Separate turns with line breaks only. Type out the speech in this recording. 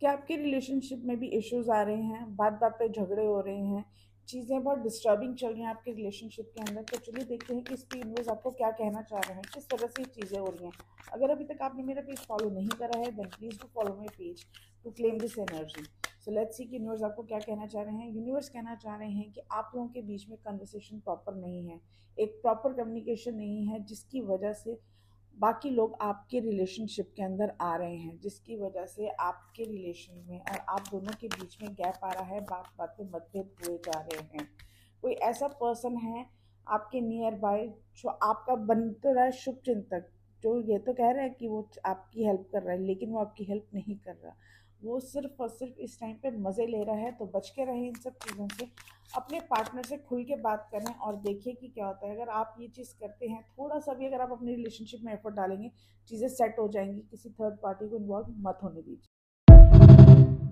क्या आपके रिलेशनशिप में भी इश्यूज आ रहे हैं, बात बात पे झगड़े हो रहे हैं, चीज़ें बहुत डिस्टर्बिंग चल रही हैं आपके रिलेशनशिप के अंदर? तो चलिए देखते हैं कि इस पे यूनिवर्स आपको क्या कहना चाह रहे हैं, किस तरह से ये चीज़ें हो रही हैं। अगर अभी तक आपने मेरा पेज फॉलो नहीं करा है then please to follow my page to claim this energy. So let's see कि यूनिवर्स आपको क्या कहना चाह रहे हैं। यूनिवर्स कहना चाह रहे हैं कि आप लोगों के बीच में कन्वर्सेशन प्रॉपर नहीं है, एक प्रॉपर कम्युनिकेशन नहीं है, जिसकी वजह से बाकी लोग आपके रिलेशनशिप के अंदर आ रहे हैं, जिसकी वजह से आपके रिलेशन में और आप दोनों के बीच में गैप आ रहा है, बात बात में मतभेद हुए जा रहे हैं। कोई ऐसा पर्सन है आपके नियर बाय जो आपका बन तो रहा है शुभ चिंतक, जो ये तो कह रहा है कि वो आपकी हेल्प कर रहा है लेकिन वो आपकी हेल्प नहीं कर रहा, वो सिर्फ और सिर्फ इस टाइम पे मज़े ले रहा है। तो बच के रहें इन सब चीज़ों से, अपने पार्टनर से खुल के बात करें और देखिए कि क्या होता है। अगर आप ये चीज़ करते हैं, थोड़ा सा भी अगर आप अपने रिलेशनशिप में एफर्ट डालेंगे, चीज़ें सेट हो जाएंगी। किसी थर्ड पार्टी को इन्वॉल्व मत होने दीजिए।